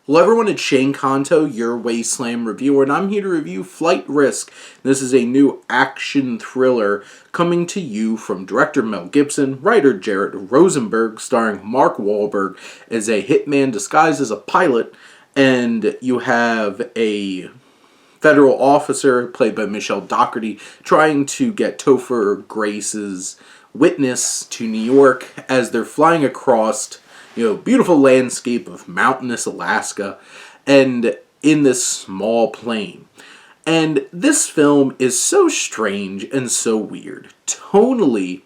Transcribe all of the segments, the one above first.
Hello everyone, it's Shane Kanto, your Wasteland reviewer, and I'm here to review Flight Risk. This is a new action thriller coming to you from director Mel Gibson, writer Jared Rosenberg, starring Mark Wahlberg as a hitman disguised as a pilot, and you have a federal officer, played by Michelle Dockerty, trying to get Topher Grace's witness to New York as they're flying across, beautiful landscape of mountainous Alaska, and in this small plane. And this film is so strange and so weird. Tonally,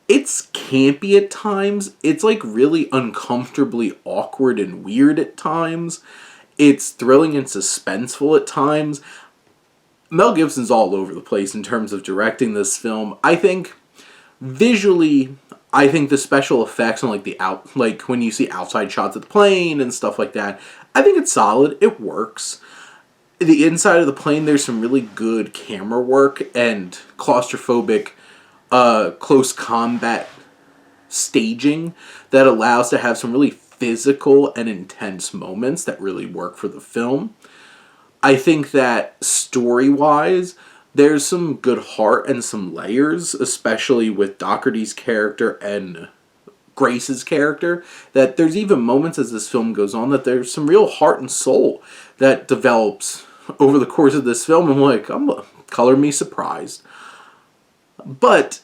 it's campy at times. It's like really uncomfortably awkward and weird at times. It's thrilling and suspenseful at times. Mel Gibson's all over the place in terms of directing this film. I think visually, I think the special effects and like when you see outside shots of the plane and stuff like that, I think it's solid. It works. The inside of the plane, there's some really good camera work and claustrophobic close combat staging that allows to have some really physical and intense moments that really work for the film. I think that story-wise, there's some good heart and some layers, especially with Doherty's character and Grace's character, that there's even moments as this film goes on that there's some real heart and soul that develops over the course of this film. Color me surprised. But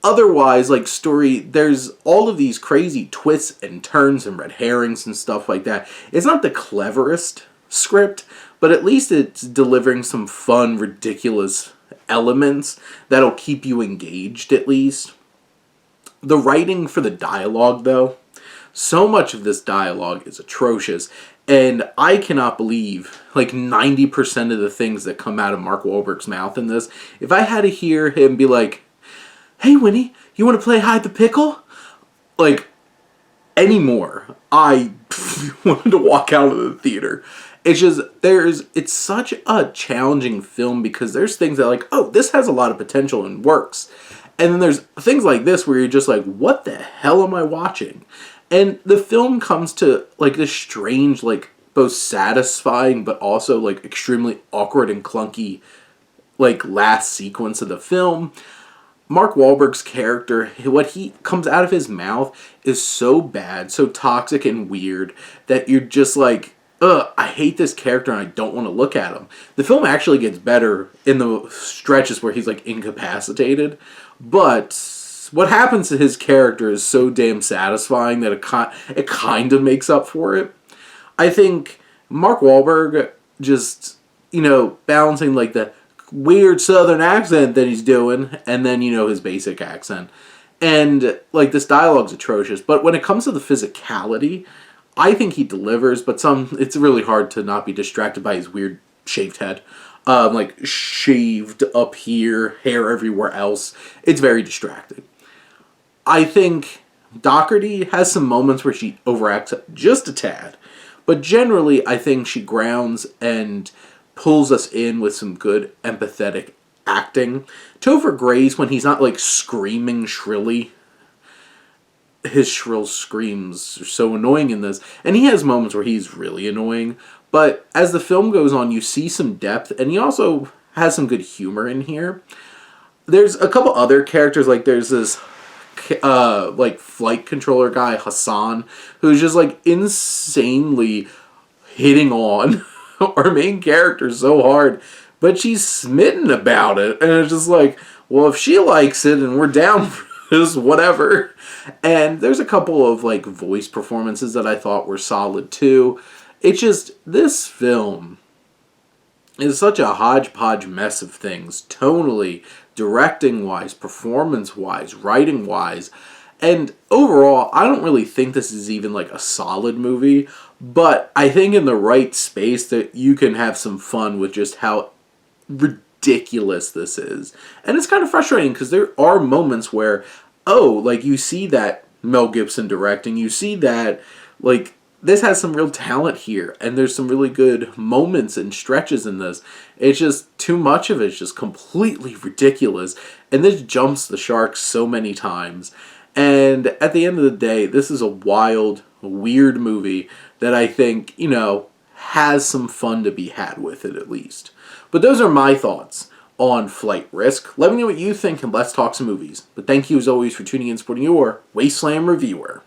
otherwise, story, there's all of these crazy twists and turns and red herrings and stuff like that. It's not the cleverest script, but at least it's delivering some fun, ridiculous elements that'll keep you engaged, at least. The writing for the dialogue, though, so much of this dialogue is atrocious, and I cannot believe, 90% of the things that come out of Mark Wahlberg's mouth in this. If I had to hear him be like, "Hey, Winnie, you want to play hide the pickle?" Anymore, I wanted to walk out of the theater. It's just, it's such a challenging film because there's things that this has a lot of potential and works. And then there's things like this where you're just like, what the hell am I watching? And the film comes to this strange, both satisfying but also extremely awkward and clunky last sequence of the film. Mark Wahlberg's character, what he comes out of his mouth is so bad, so toxic and weird that you're just like, ugh, I hate this character and I don't want to look at him. The film actually gets better in the stretches where he's incapacitated, but what happens to his character is so damn satisfying that it kind of makes up for it. I think Mark Wahlberg just, balancing the weird southern accent that he's doing, and then, his basic accent. And, this dialogue's atrocious, but when it comes to the physicality, I think he delivers, but it's really hard to not be distracted by his weird shaved head. Shaved up here, hair everywhere else. It's very distracting. I think Doherty has some moments where she overacts just a tad, but generally I think she grounds and pulls us in with some good empathetic acting. Topher Grace, when he's not screaming shrilly, his shrill screams are so annoying in this, and he has moments where he's really annoying, but as the film goes on, you see some depth, and he also has some good humor in here. There's a couple other characters, there's this flight controller guy, Hassan, who's just insanely hitting on our main character so hard, but she's smitten about it, and it's just well, if she likes it and we're down for this, whatever. And there's a couple of voice performances that I thought were solid too. It's just, this film is such a hodgepodge mess of things, tonally, directing-wise, performance-wise, writing-wise. And overall, I don't really think this is even a solid movie, but I think in the right space that you can have some fun with just how ridiculous this is. And it's kind of frustrating because there are moments where, you see that Mel Gibson directing, you see that, this has some real talent here, and there's some really good moments and stretches in this. It's just, too much of it's just completely ridiculous, and this jumps the shark so many times. And at the end of the day, this is a wild, weird movie that I think, has some fun to be had with it at least. But those are my thoughts on Flight Risk. Let me know what you think and let's talk some movies. But thank you as always for tuning in and supporting your Wasteland Reviewer.